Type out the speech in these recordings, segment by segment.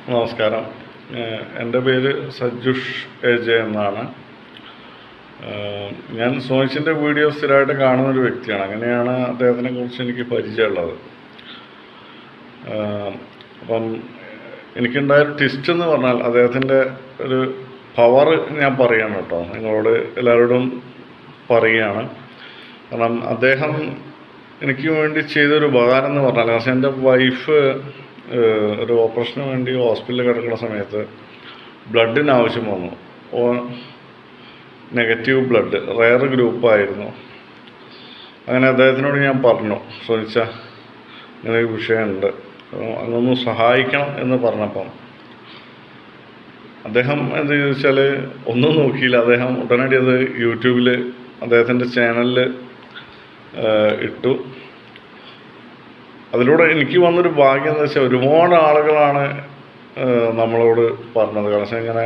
നമസ്കാരം. എൻ്റെ പേര് സജുഷ് എജെ എന്നാണ്. ഞാൻ സോണിച്ചിൻ്റെ വീഡിയോ സ്ഥിരമായിട്ട് കാണുന്നൊരു വ്യക്തിയാണ്. അങ്ങനെയാണ് അദ്ദേഹത്തിനെ കുറിച്ച് എനിക്ക് പരിചയമുള്ളത്. അപ്പം എനിക്കുണ്ടായൊരു ട്വിസ്റ്റ് എന്ന് പറഞ്ഞാൽ അദ്ദേഹത്തിൻ്റെ ഒരു പവർ ഞാൻ പറയുകയാണ് കേട്ടോ, നിങ്ങളോട് എല്ലാവരോടും പറയുകയാണ്. കാരണം അദ്ദേഹം എനിക്ക് വേണ്ടി ചെയ്തൊരു ഉപകാരം എന്ന് പറഞ്ഞാൽ, കാരണം എൻ്റെ വൈഫ് ഒരു ഓപ്പറേഷന് വേണ്ടി ഹോസ്പിറ്റലിൽ കിടക്കുന്ന സമയത്ത് ബ്ലഡിന് ആവശ്യം വന്നു. നെഗറ്റീവ് ബ്ലഡ്, റയർ ഗ്രൂപ്പായിരുന്നു. അങ്ങനെ അദ്ദേഹത്തിനോട് ഞാൻ പറഞ്ഞു, ചോദിച്ചാൽ ഇങ്ങനെ ഒരു വിഷയമുണ്ട്, അതൊന്ന് സഹായിക്കണം എന്ന് പറഞ്ഞപ്പം അദ്ദേഹം എന്ത് ചോദിച്ചാൽ ഒന്നും നോക്കിയില്ല. അദ്ദേഹം ഉടനടി അത് യൂട്യൂബിൽ അദ്ദേഹത്തിൻ്റെ ചാനലിൽ ഇട്ടു. അതിലൂടെ എനിക്ക് വന്നൊരു ഭാഗ്യം എന്ന് വെച്ചാൽ ഒരുപാട് ആളുകളാണ് നമ്മളോട് പറഞ്ഞത്. കാരണം ഇങ്ങനെ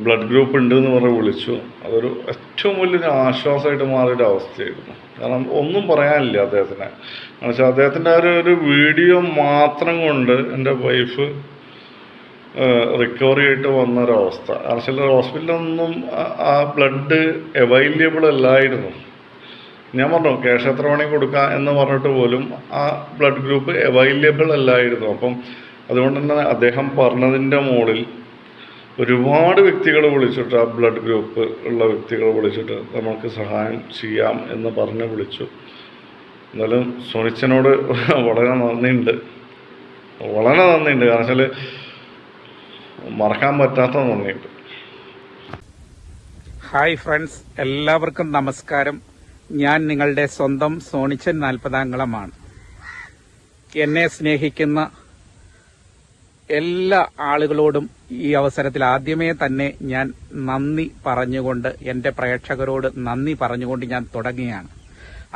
ബ്ലഡ് ഗ്രൂപ്പ് ഉണ്ട് എന്ന് പറഞ്ഞ് വിളിച്ചു. അതൊരു ഏറ്റവും വലിയൊരു ആശ്വാസമായിട്ട് മാറിയൊരു അവസ്ഥയായിരുന്നു. കാരണം ഒന്നും പറയാനില്ല അദ്ദേഹത്തിന്. കാരണം വെച്ചാൽ അദ്ദേഹത്തിൻ്റെ ഒരു വീഡിയോ മാത്രം കൊണ്ട് എൻ്റെ വൈഫ് റിക്കവറി ആയിട്ട് വന്നൊരവസ്ഥ. കാരണം വെച്ചാൽ ഹോസ്പിറ്റലിലൊന്നും ആ ബ്ലഡ് അവൈലബിൾ അല്ലായിരുന്നു. ഞാൻ പറഞ്ഞു ക്യാഷ് എത്ര വേണമെങ്കിൽ കൊടുക്കാം എന്ന് പറഞ്ഞിട്ട് പോലും ആ ബ്ലഡ് ഗ്രൂപ്പ് അവൈലബിൾ അല്ലായിരുന്നു. അപ്പം അതുകൊണ്ട് തന്നെ അദ്ദേഹം പറഞ്ഞതിൻ്റെ മുകളിൽ ഒരുപാട് വ്യക്തികൾ വിളിച്ചിട്ട്, ആ ബ്ലഡ് ഗ്രൂപ്പ് ഉള്ള വ്യക്തികൾ വിളിച്ചിട്ട് നമുക്ക് സഹായം ചെയ്യാം എന്ന് പറഞ്ഞ് വിളിച്ചു. എന്നാലും സോണിച്ചനോട് വളരെ നന്ദിയുണ്ട്. കാരണം വെച്ചാൽ മറക്കാൻ പറ്റാത്ത നന്ദിയുണ്ട്. ഹായ് ഫ്രണ്ട്സ്, എല്ലാവർക്കും നമസ്കാരം. ഞാൻ നിങ്ങളുടെ സ്വന്തം സോണിച്ചൻ 40-ാംകുളമാണ്. എന്നെ സ്നേഹിക്കുന്ന എല്ലാ ആളുകളോടും ഈ അവസരത്തിൽ ആദ്യമേ തന്നെ ഞാൻ നന്ദി പറഞ്ഞുകൊണ്ട്, എൻ്റെ പ്രേക്ഷകരോട് നന്ദി പറഞ്ഞുകൊണ്ട് ഞാൻ തുടങ്ങുകയാണ്.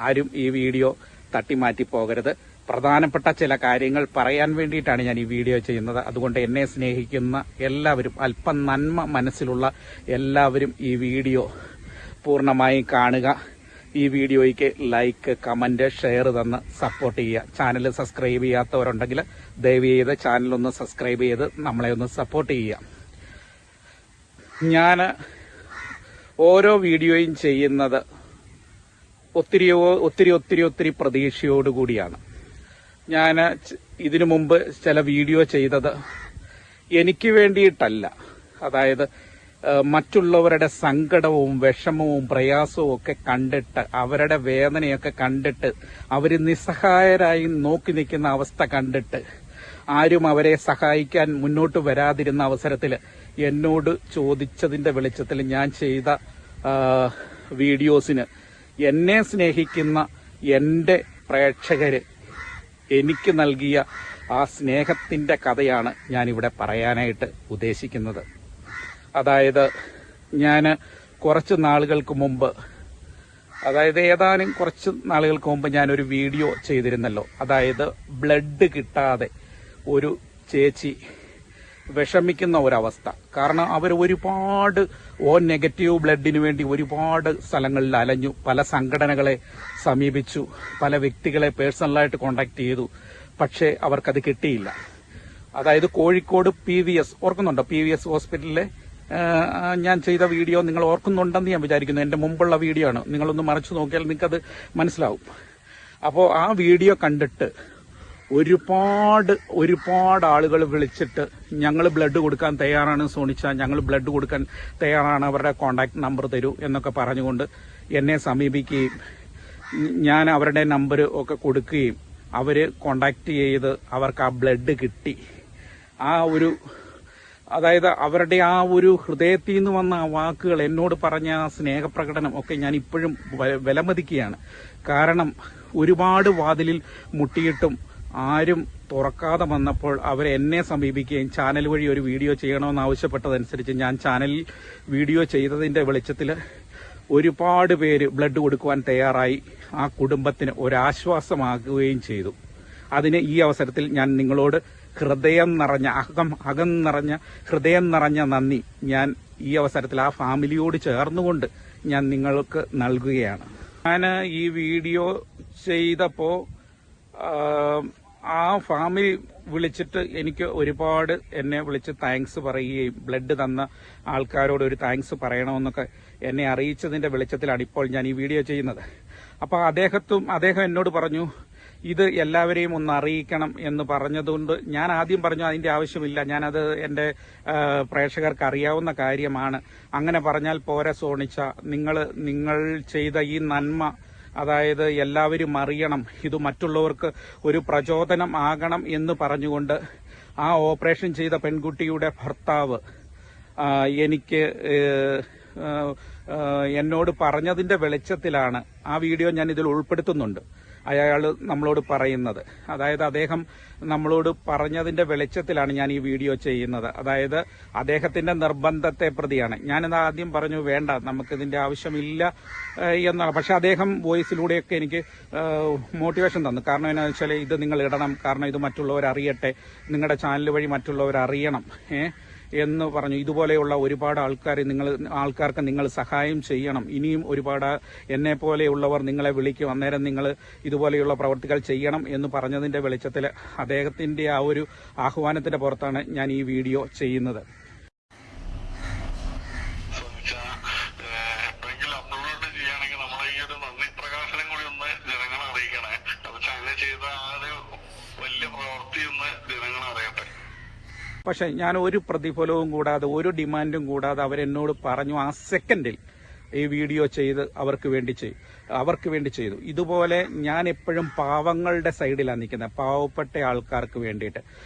ആരും ഈ വീഡിയോ തട്ടിമാറ്റി പോകരുത്. പ്രധാനപ്പെട്ട ചില കാര്യങ്ങൾ പറയാൻ വേണ്ടിയിട്ടാണ് ഞാൻ ഈ വീഡിയോ ചെയ്യുന്നത്. അതുകൊണ്ട് എന്നെ സ്നേഹിക്കുന്ന എല്ലാവരും, അല്പം നന്മ മനസ്സിലുള്ള എല്ലാവരും ഈ വീഡിയോ പൂർണ്ണമായും കാണുക. ഈ വീഡിയോയ്ക്ക് ലൈക്ക്, കമന്റ്, ഷെയർ തന്ന് സപ്പോർട്ട് ചെയ്യുക. ചാനൽ സബ്സ്ക്രൈബ് ചെയ്യാത്തവരുണ്ടെങ്കിൽ ദയവ് ചെയ്ത് ചാനലൊന്ന് സബ്സ്ക്രൈബ് ചെയ്ത് നമ്മളെ ഒന്ന് സപ്പോർട്ട് ചെയ്യുക. ഞാൻ ഓരോ വീഡിയോയും ചെയ്യുന്നത് ഒത്തിരി പ്രതീക്ഷയോടുകൂടിയാണ്. ഞാൻ ഇതിനു മുമ്പ് ചില വീഡിയോ ചെയ്തത് എനിക്ക് വേണ്ടിയിട്ടല്ല. അതായത് മറ്റുള്ളവരുടെ സങ്കടവും വിഷമവും പ്രയാസവും ഒക്കെ കണ്ടിട്ട്, അവരുടെ വേദനയൊക്കെ കണ്ടിട്ട്, അവർ നിസ്സഹായരായി നോക്കി നിൽക്കുന്ന അവസ്ഥ കണ്ടിട്ട് ആരും അവരെ സഹായിക്കാൻ മുന്നോട്ട് വരാതിരുന്ന അവസരത്തിൽ എന്നോട് ചോദിച്ചതിന്റെ വെളിച്ചത്തിൽ ഞാൻ ചെയ്ത വീഡിയോസിന് എന്നെ സ്നേഹിക്കുന്ന എൻ്റെ പ്രേക്ഷകര് എനിക്ക് നൽകിയ ആ സ്നേഹത്തിന്റെ കഥയാണ് ഞാനിവിടെ പറയാനായിട്ട് ഉദ്ദേശിക്കുന്നത്. അതായത് ഞാൻ കുറച്ച് നാളുകൾക്ക് മുമ്പ്, ഏതാനും കുറച്ച് നാളുകൾക്ക് മുമ്പ് ഞാനൊരു വീഡിയോ ചെയ്തിരുന്നല്ലോ. അതായത് ബ്ലഡ് കിട്ടാതെ ഒരു ചേച്ചി വിഷമിക്കുന്ന ഒരവസ്ഥ. കാരണം അവർ ഒരുപാട് നെഗറ്റീവ് ബ്ലഡിന് വേണ്ടി ഒരുപാട് സ്ഥലങ്ങളിൽ അലഞ്ഞു, പല സംഘടനകളെ സമീപിച്ചു, പല വ്യക്തികളെ പേഴ്സണലായിട്ട് കോണ്ടാക്ട് ചെയ്തു. പക്ഷേ അവർക്കത് കിട്ടിയില്ല. അതായത് കോഴിക്കോട് PVS, ഓർക്കുന്നുണ്ടോ? PVS ഹോസ്പിറ്റലിലെ ഞാൻ ചെയ്ത വീഡിയോ നിങ്ങൾ ഓർക്കുന്നുണ്ടെന്ന് ഞാൻ വിചാരിക്കുന്നു. എൻ്റെ മുമ്പുള്ള വീഡിയോ ആണ്. നിങ്ങളൊന്ന് മറിച്ചു നോക്കിയാൽ നിങ്ങൾക്കത് മനസ്സിലാവും. അപ്പോൾ ആ വീഡിയോ കണ്ടിട്ട് ഒരുപാട് ആളുകൾ വിളിച്ചിട്ട് ഞങ്ങൾ ബ്ലഡ് കൊടുക്കാൻ തയ്യാറാണ് സോണിച്ച, ഞങ്ങൾ ബ്ലഡ് കൊടുക്കാൻ തയ്യാറാണ്, അവരുടെ കോണ്ടാക്ട് നമ്പർ തരൂ എന്നൊക്കെ പറഞ്ഞുകൊണ്ട് എന്നെ സമീപിക്കുകയും ഞാൻ അവരുടെ നമ്പർ ഒക്കെ കൊടുക്കുകയും അവർ കോണ്ടാക്ട് ചെയ്ത് അവർക്ക് ആ ബ്ലഡ് കിട്ടി. അതായത് അവരുടെ ആ ഒരു ഹൃദയത്തിൽ നിന്ന് വന്ന ആ വാക്കുകൾ, എന്നോട് പറഞ്ഞ ആ സ്നേഹപ്രകടനം ഒക്കെ ഞാൻ ഇപ്പോഴും വിലമതിക്കുകയാണ്. കാരണം ഒരുപാട് വാതിലിൽ മുട്ടിയിട്ടും ആരും തുറക്കാതെ വന്നപ്പോൾ അവർ എന്നെ സമീപിക്കുകയും ചാനൽ വഴി ഒരു വീഡിയോ ചെയ്യണമെന്ന് ആവശ്യപ്പെട്ടതനുസരിച്ച് ഞാൻ ചാനലിൽ വീഡിയോ ചെയ്തതിന്റെ വെളിച്ചത്തിൽ ഒരുപാട് പേര് ബ്ലഡ് കൊടുക്കുവാൻ തയ്യാറായി. ആ കുടുംബത്തിന് ഒരാശ്വാസമാകുകയും ചെയ്തു. അതിന് ഈ അവസരത്തിൽ ഞാൻ നിങ്ങളോട് ഹൃദയം നിറഞ്ഞ നന്ദി ഞാൻ ഈ അവസരത്തിൽ ആ ഫാമിലിയോട് ചേർന്നുകൊണ്ട് ഞാൻ നിങ്ങൾക്ക് നൽകുകയാണ്. ഞാൻ ഈ വീഡിയോ ചെയ്തപ്പോൾ ആ ഫാമിലി വിളിച്ചിട്ട് എനിക്ക് ഒരുപാട് എന്നെ വിളിച്ച് താങ്ക്സ് പറയുകയും ബ്ലഡ് തന്ന ആൾക്കാരോട് ഒരു താങ്ക്സ് പറയണമെന്നൊക്കെ എന്നെ അറിയിച്ചതിന്റെ വെളിച്ചത്തിലാണ് ഇപ്പോൾ ഞാൻ ഈ വീഡിയോ ചെയ്യുന്നത്. അപ്പോൾ അദ്ദേഹം എന്നോട് പറഞ്ഞു ഇത് എല്ലാവരെയും ഒന്ന് അറിയിക്കണം എന്ന് പറഞ്ഞതുകൊണ്ട് ഞാൻ ആദ്യം പറഞ്ഞു അതിന്റെ ആവശ്യമില്ല, ഞാനത് എന്റെ പ്രേക്ഷകർക്ക് അറിയാവുന്ന കാര്യമാണ്. അങ്ങനെ പറഞ്ഞാൽ പോരെ സോണിച്ച, നിങ്ങൾ ചെയ്ത ഈ നന്മ, അതായത് എല്ലാവരും അറിയണം, ഇത് മറ്റുള്ളവർക്ക് ഒരു പ്രചോദനം ആകണം എന്ന് പറഞ്ഞുകൊണ്ട് ആ ഓപ്പറേഷൻ ചെയ്ത പെൺകുട്ടിയുടെ ഭർത്താവ് എനിക്ക് എന്നോട് പറഞ്ഞതിന്റെ വെളിച്ചത്തിലാണ് ആ വീഡിയോ ഞാൻ ഇതിൽ ഉൾപ്പെടുത്തുന്നുണ്ട്. അയാൾ നമ്മളോട് പറയുന്നത്, അതായത് അദ്ദേഹം നമ്മളോട് പറഞ്ഞതിന്റെ വെളിച്ചത്തിലാണ് ഞാൻ ഈ വീഡിയോ ചെയ്യുന്നത്. അതായത് അദ്ദേഹത്തിന്റെ നിർബന്ധത്തെ പ്രതിയാണ്. ഞാനിത് ആദ്യം പറഞ്ഞു വേണ്ട, നമുക്കിതിന്റെ ആവശ്യമില്ല എന്നാണ്. പക്ഷെ അദ്ദേഹം വോയിസിലൂടെയൊക്കെ എനിക്ക് മോട്ടിവേഷൻ തന്നു. കാരണം എന്താണെന്ന് വെച്ചാൽ ഇത് നിങ്ങൾ ഇടണം, കാരണം ഇത് മറ്റുള്ളവർ അറിയട്ടെ, നിങ്ങളുടെ ചാനൽ വഴി മറ്റുള്ളവർ അറിയണം എന്ന് പറഞ്ഞു. ഇതുപോലെയുള്ള ഒരുപാട് ആൾക്കാർക്ക് നിങ്ങൾ സഹായം ചെയ്യണം. ഇനിയും ഒരുപാട് എന്നെ പോലെയുള്ളവർ നിങ്ങളെ വിളിക്കും, അന്നേരം നിങ്ങൾ ഇതുപോലെയുള്ള പ്രവർത്തികൾ ചെയ്യണം എന്ന് പറഞ്ഞതിന്റെ വെളിച്ചത്തിൽ അദ്ദേഹത്തിന്റെ ആ ഒരു ആഹ്വാനത്തിന്റെ പുറത്താണ് ഞാൻ ഈ വീഡിയോ ചെയ്യുന്നത്. പക്ഷെ ഞാൻ ഒരു പ്രതിഫലവും കൂടാതെ, ഒരു ഡിമാൻഡും കൂടാതെ അവരെന്നോട് പറഞ്ഞു ആ സെക്കൻഡിൽ ഈ വീഡിയോ ചെയ്ത് അവർക്ക് വേണ്ടി ചെയ്തു. ഇതുപോലെ ഞാൻ എപ്പോഴും പാവങ്ങളുടെ സൈഡിലാണ് നിൽക്കുന്നത്, പാവപ്പെട്ട ആൾക്കാർക്ക് വേണ്ടിയിട്ട്.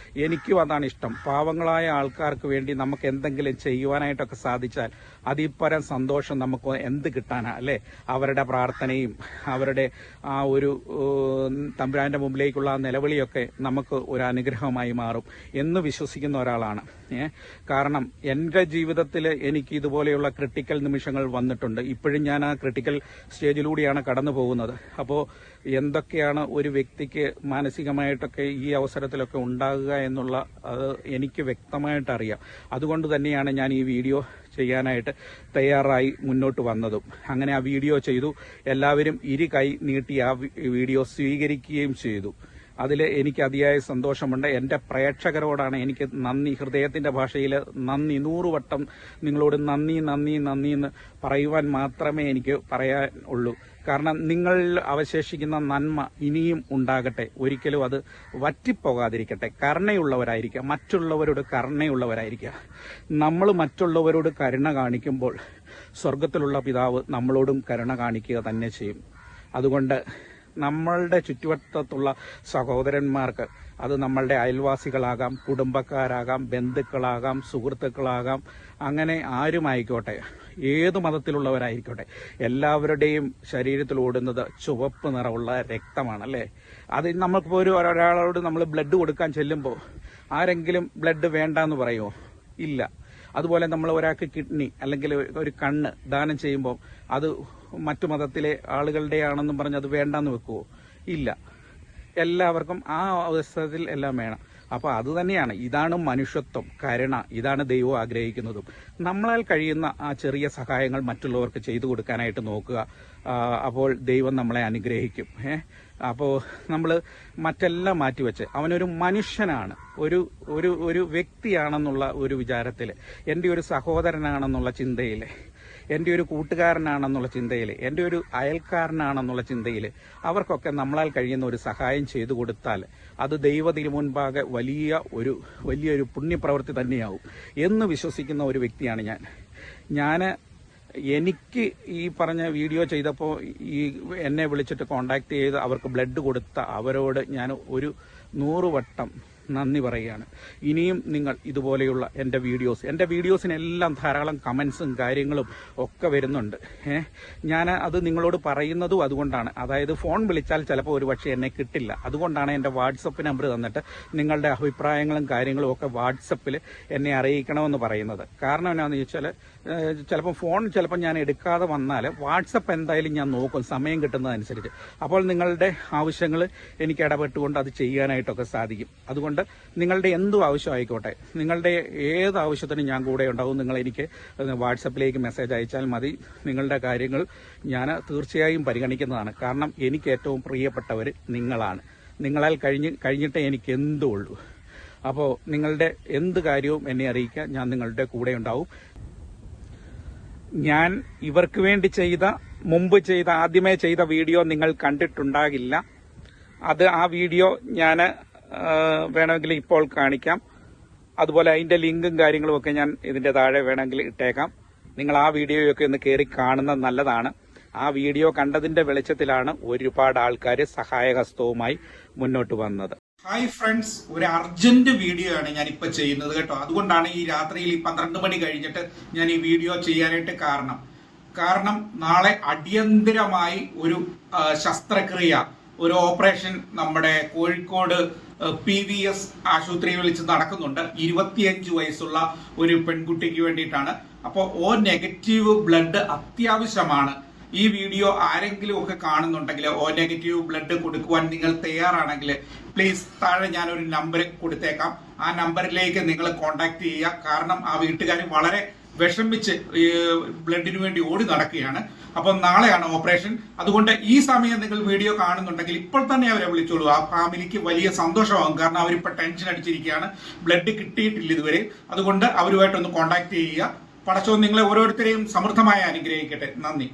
എനിക്കും അതാണ് ഇഷ്ടം. പാവങ്ങളായ ആൾക്കാർക്ക് വേണ്ടി നമുക്ക് എന്തെങ്കിലും ചെയ്യുവാനായിട്ടൊക്കെ സാധിച്ചാൽ അതിപ്പരം സന്തോഷം നമുക്ക് എന്ത് കിട്ടാനാ അല്ലേ? അവരുടെ പ്രാർത്ഥനയും അവരുടെ ആ ഒരു തമ്പുരാന്റെ മുമ്പിലേക്കുള്ള ആ നിലവിളിയൊക്കെ നമുക്ക് ഒരു അനുഗ്രഹമായി മാറും എന്ന് വിശ്വസിക്കുന്ന ഒരാളാണ്. കാരണം എന്റെ ജീവിതത്തിൽ എനിക്ക് ഇതുപോലെയുള്ള ക്രിട്ടിക്കൽ നിമിഷങ്ങൾ വന്നിട്ടുണ്ട്. ഇപ്പോഴും ഞാൻ ആ ക്രിട്ടിക്കൽ സ്റ്റേജിലൂടെയാണ് കടന്നു പോകുന്നത്. അപ്പോൾ എന്തൊക്കെയാണ് ഒരു വ്യക്തിക്ക് മാനസികമായിട്ടൊക്കെ ഈ അവസരത്തിലൊക്കെ ഉണ്ടാകുക എന്നുള്ള അത് എനിക്ക് വ്യക്തമായിട്ട് അറിയാം. അതുകൊണ്ട് തന്നെയാണ് ഞാൻ ഈ വീഡിയോ ചെയ്യാനായിട്ട് തയ്യാറായി മുന്നോട്ട് വന്നതും. അങ്ങനെ ആ വീഡിയോ ചെയ്തു. എല്ലാവരും ഇരു കൈ നീട്ടി ആ വീഡിയോ സ്വീകരിക്കുകയും ചെയ്തു. അതിൽ എനിക്ക് അതിയായ സന്തോഷമുണ്ട്. എൻ്റെ പ്രേക്ഷകരോടാണ് എനിക്ക് നന്ദി, ഹൃദയത്തിന്റെ ഭാഷയിൽ നന്ദി, 100 വട്ടം നിങ്ങളോട് നന്ദി എന്ന് പറയുവാൻ മാത്രമേ എനിക്ക് പറയാനുള്ളൂ. കാരണം നിങ്ങളിൽ അവശേഷിക്കുന്ന നന്മ ഇനിയും ഉണ്ടാകട്ടെ, ഒരിക്കലും അത് വറ്റിപ്പോകാതിരിക്കട്ടെ. കരുണയുള്ളവരായിരിക്കുക, മറ്റുള്ളവരോട് കരുണയുള്ളവരായിരിക്കുക. നമ്മൾ മറ്റുള്ളവരോട് കരുണ കാണിക്കുമ്പോൾ സ്വർഗത്തിലുള്ള പിതാവ് നമ്മളോടും കരുണ കാണിക്കുക തന്നെ ചെയ്യും. അതുകൊണ്ട് നമ്മളുടെ ചുറ്റുവട്ടത്തുള്ള സഹോദരന്മാർക്ക്, അത് നമ്മളുടെ അയൽവാസികളാകാം, കുടുംബക്കാരാകാം, ബന്ധുക്കളാകാം, സുഹൃത്തുക്കളാകാം, അങ്ങനെ ആരുമായിക്കോട്ടെ, ഏതു മതത്തിലുള്ളവരായിരിക്കോട്ടെ, എല്ലാവരുടെയും ശരീരത്തിൽ ഓടുന്നത് ചുവപ്പ് നിറമുള്ള രക്തമാണ് അല്ലേ? അത് നമുക്കിപ്പോൾ ഒരാളോട് നമ്മൾ ബ്ലഡ് കൊടുക്കാൻ ചെല്ലുമ്പോൾ ആരെങ്കിലും ബ്ലഡ് വേണ്ടെന്ന് പറയുമോ? ഇല്ല. അതുപോലെ നമ്മൾ ഒരാൾക്ക് കിഡ്നി അല്ലെങ്കിൽ ഒരു കണ്ണ് ദാനം ചെയ്യുമ്പോൾ അത് മറ്റു മതത്തിലെ ആളുകളുടെ ആണെന്നും പറഞ്ഞ് അത് വേണ്ടെന്ന് വെക്കുവോ? ഇല്ല. എല്ലാവർക്കും ആ അവസരത്തിൽ എല്ലാം വേണം. അപ്പോൾ അത് തന്നെയാണ്, ഇതാണ് മനുഷ്യത്വം, കരുണ, ഇതാണ് ദൈവം ആഗ്രഹിക്കുന്നതും. നമ്മളാൽ കഴിയുന്ന ആ ചെറിയ സഹായങ്ങൾ മറ്റുള്ളവർക്ക് ചെയ്തു കൊടുക്കാനായിട്ട് നോക്കുക. അപ്പോൾ ദൈവം നമ്മളെ അനുഗ്രഹിക്കും. അപ്പോൾ നമ്മൾ മറ്റെല്ലാം മാറ്റിവെച്ച് അവനൊരു മനുഷ്യനാണ്, ഒരു വ്യക്തിയാണെന്നുള്ള ഒരു വിചാരത്തിൽ, എൻ്റെ ഒരു സഹോദരനാണെന്നുള്ള ചിന്തയിൽ, എൻ്റെ ഒരു കൂട്ടുകാരനാണെന്നുള്ള ചിന്തയിൽ, എൻ്റെ ഒരു അയൽക്കാരനാണെന്നുള്ള ചിന്തയിൽ അവർക്കൊക്കെ നമ്മളാൽ കഴിയുന്ന ഒരു സഹായം ചെയ്തു കൊടുത്താൽ അത് ദൈവത്തിന് മുൻപാകെ വലിയൊരു പുണ്യപ്രവൃത്തി തന്നെയാവും എന്ന് വിശ്വസിക്കുന്ന ഒരു വ്യക്തിയാണ് ഞാൻ. എനിക്ക് ഈ പറഞ്ഞ വീഡിയോ ചെയ്തപ്പോൾ എന്നെ വിളിച്ചിട്ട് കോണ്ടാക്ട് ചെയ്ത് അവർക്ക് ബ്ലഡ് കൊടുത്ത അവരോട് ഞാൻ ഒരു 100 വട്ടം നന്ദി പറയുകയാണ്. ഇനിയും നിങ്ങൾ ഇതുപോലെയുള്ള എൻ്റെ വീഡിയോസിനെല്ലാം ധാരാളം കമൻസും കാര്യങ്ങളും ഒക്കെ വരുന്നുണ്ട്. ഞാൻ അത് നിങ്ങളോട് പറയുന്നതും അതുകൊണ്ടാണ്. അതായത് ഫോൺ വിളിച്ചാൽ ചിലപ്പോൾ ഒരുപക്ഷെ എന്നെ കിട്ടില്ല. അതുകൊണ്ടാണ് എൻ്റെ വാട്സപ്പ് നമ്പർ തന്നിട്ട് നിങ്ങളുടെ അഭിപ്രായങ്ങളും കാര്യങ്ങളും ഒക്കെ വാട്സപ്പിൽ എന്നെ അറിയിക്കണമെന്ന് പറയുന്നത്. കാരണം എന്നാന്ന് ചോദിച്ചാൽ ചിലപ്പോൾ ഞാൻ എടുക്കാതെ വന്നാൽ വാട്സപ്പ് എന്തായാലും ഞാൻ നോക്കും സമയം കിട്ടുന്നതനുസരിച്ച്. അപ്പോൾ നിങ്ങളുടെ ആവശ്യങ്ങൾ എനിക്ക് ഇടപെട്ടുകൊണ്ട് അത് ചെയ്യാനായിട്ടൊക്കെ സാധിക്കും. അതുകൊണ്ട് നിങ്ങളുടെ എന്തും ആവശ്യമായിക്കോട്ടെ, നിങ്ങളുടെ ഏത് ആവശ്യത്തിനും ഞാൻ കൂടെ ഉണ്ടാവും. നിങ്ങൾ എനിക്ക് വാട്സപ്പിലേക്ക് മെസ്സേജ് അയച്ചാൽ മതി. നിങ്ങളുടെ കാര്യങ്ങൾ ഞാൻ തീർച്ചയായും പരിഗണിക്കുന്നതാണ്. കാരണം എനിക്ക് ഏറ്റവും പ്രിയപ്പെട്ടവർ നിങ്ങളാണ്. നിങ്ങളാൽ കഴിഞ്ഞിട്ടേ എനിക്ക് എന്തും ഉള്ളൂ. അപ്പോൾ നിങ്ങളുടെ എന്ത് കാര്യവും എന്നെ അറിയിക്കുക, ഞാൻ നിങ്ങളുടെ കൂടെ ഉണ്ടാവും. ഞാൻ ഇവർക്ക് വേണ്ടി ആദ്യമേ ചെയ്ത വീഡിയോ നിങ്ങൾ കണ്ടിട്ടുണ്ടാകില്ല. ആ വീഡിയോ ഞാൻ വേണമെങ്കിൽ ഇപ്പോൾ കാണിക്കാം. അതുപോലെ അതിന്റെ ലിങ്കും കാര്യങ്ങളും ഒക്കെ ഞാൻ ഇതിന്റെ താഴെ വേണമെങ്കിൽ ഇട്ടേക്കാം. നിങ്ങൾ ആ വീഡിയോയൊക്കെ ഒന്ന് കയറി കാണുന്നത് നല്ലതാണ്. ആ വീഡിയോ കണ്ടതിന്റെ വെളിച്ചത്തിലാണ് ഒരുപാട് ആൾക്കാർ സഹായഹസ്തവുമായി മുന്നോട്ട് വന്നത്. ഹായ് ഫ്രണ്ട്സ്, ഒരു അർജന്റ് വീഡിയോ ആണ് ഞാൻ ഇപ്പൊ ചെയ്യുന്നത് കേട്ടോ. അതുകൊണ്ടാണ് ഈ രാത്രിയിൽ 12 മണി കഴിഞ്ഞിട്ട് ഞാൻ ഈ വീഡിയോ ചെയ്യാനായിട്ട് കാരണം നാളെ അടിയന്തരമായി ഒരു ശസ്ത്രക്രിയ, ഒരു ഓപ്പറേഷൻ നമ്മുടെ കോഴിക്കോട് PVS ആശുപത്രിയിൽ വെച്ച് നടക്കുന്നുണ്ട്. 25 വയസ്സുള്ള ഒരു പെൺകുട്ടിക്ക് വേണ്ടിയിട്ടാണ്. അപ്പോൾ O- ബ്ലഡ് അത്യാവശ്യമാണ്. ഈ വീഡിയോ ആരെങ്കിലും ഒക്കെ കാണുന്നുണ്ടെങ്കിൽ O- ബ്ലഡ് കൊടുക്കുവാൻ നിങ്ങൾ തയ്യാറാണെങ്കിൽ പ്ലീസ് താഴെ ഞാനൊരു നമ്പർ കൊടുത്തേക്കാം. ആ നമ്പറിലേക്ക് നിങ്ങൾ കോണ്ടാക്ട് ചെയ്യുക. കാരണം ആ വീട്ടുകാർ വളരെ വിഷമിച്ച് ബ്ലഡിന് വേണ്ടി ഓടി നടക്കുകയാണ്. അപ്പോൾ നാളെയാണ് ഓപ്പറേഷൻ. അതുകൊണ്ട് ഈ സമയം നിങ്ങൾ വീഡിയോ കാണുന്നുണ്ടെങ്കിൽ ഇപ്പോൾ തന്നെ അവരെ വിളിച്ചോളൂ. ആ ഫാമിലിക്ക് വലിയ സന്തോഷമാകും. കാരണം അവരിപ്പോൾ ടെൻഷൻ അടിച്ചിരിക്കുകയാണ്, ബ്ലഡ് കിട്ടിയിട്ടില്ല ഇതുവരെ. അതുകൊണ്ട് അവരുമായിട്ടൊന്ന് കോണ്ടാക്ട് ചെയ്യുക. പടച്ചോൻ നിങ്ങളെ ഓരോരുത്തരെയും സമൃദ്ധമായി അനുഗ്രഹിക്കട്ടെ. നന്ദി.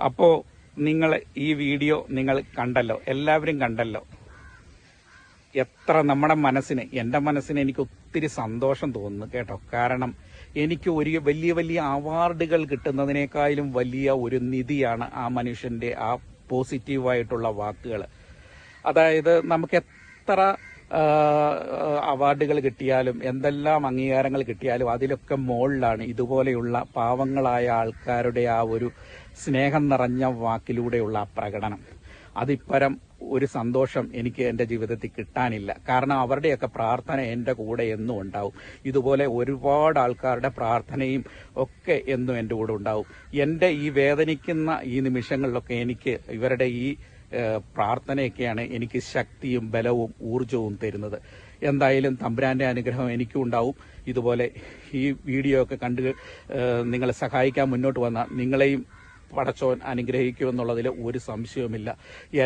അപ്പോ നിങ്ങൾ ഈ വീഡിയോ നിങ്ങൾ കണ്ടല്ലോ, എല്ലാവരും കണ്ടല്ലോ. എത്ര നമ്മുടെ എന്റെ മനസ്സിന് എനിക്ക് ഒത്തിരി സന്തോഷം തോന്നുന്നു കേട്ടോ. കാരണം എനിക്ക് ഒരു വലിയ അവാർഡുകൾ കിട്ടുന്നതിനേക്കാളും വലിയ ഒരു നിധിയാണ് ആ മനുഷ്യന്റെ ആ പോസിറ്റീവായിട്ടുള്ള വാക്കുകൾ. അതായത് നമുക്ക് എത്ര അവാർഡുകൾ കിട്ടിയാലും എന്തെല്ലാം അംഗീകാരങ്ങൾ കിട്ടിയാലും അതിലൊക്കെ മുകളിലാണ് ഇതുപോലെയുള്ള പാവങ്ങളായ ആൾക്കാരുടെ ആ ഒരു സ്നേഹം നിറഞ്ഞ വാക്കിലൂടെയുള്ള ആ പ്രകടനം. അതിപ്പരം ഒരു സന്തോഷം എനിക്ക് എൻ്റെ ജീവിതത്തിൽ കിട്ടാനില്ല. കാരണം അവരുടെയൊക്കെ പ്രാർത്ഥന എൻ്റെ കൂടെ എന്നും ഉണ്ടാവും. ഇതുപോലെ ഒരുപാട് ആൾക്കാരുടെ പ്രാർത്ഥനയും ഒക്കെ എന്നും എൻ്റെ കൂടെ ഉണ്ടാവും. എൻ്റെ ഈ വേദനിക്കുന്ന ഈ നിമിഷങ്ങളിലൊക്കെ എനിക്ക് ഇവരുടെ ഈ പ്രാർത്ഥനയൊക്കെയാണ് എനിക്ക് ശക്തിയും ബലവും ഊർജവും തരുന്നത്. എന്തായാലും തമ്പുരാന്റെ അനുഗ്രഹം എനിക്കും ഉണ്ടാവും. ഇതുപോലെ ഈ വീഡിയോ ഒക്കെ കണ്ട് നിങ്ങളെ സഹായിക്കാൻ മുന്നോട്ട് വന്ന നിങ്ങളെയും പടച്ചോൻ അനുഗ്രഹിക്കുമെന്നുള്ളതിൽ ഒരു സംശയവുമില്ല.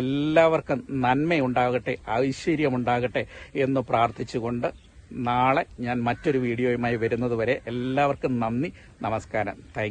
എല്ലാവർക്കും നന്മയുണ്ടാകട്ടെ, ഐശ്വര്യമുണ്ടാകട്ടെ എന്ന് പ്രാർത്ഥിച്ചുകൊണ്ട് നാളെ ഞാൻ മറ്റൊരു വീഡിയോയുമായി വരുന്നത് വരെ എല്ലാവർക്കും നന്ദി, നമസ്കാരം, താങ്ക് യു.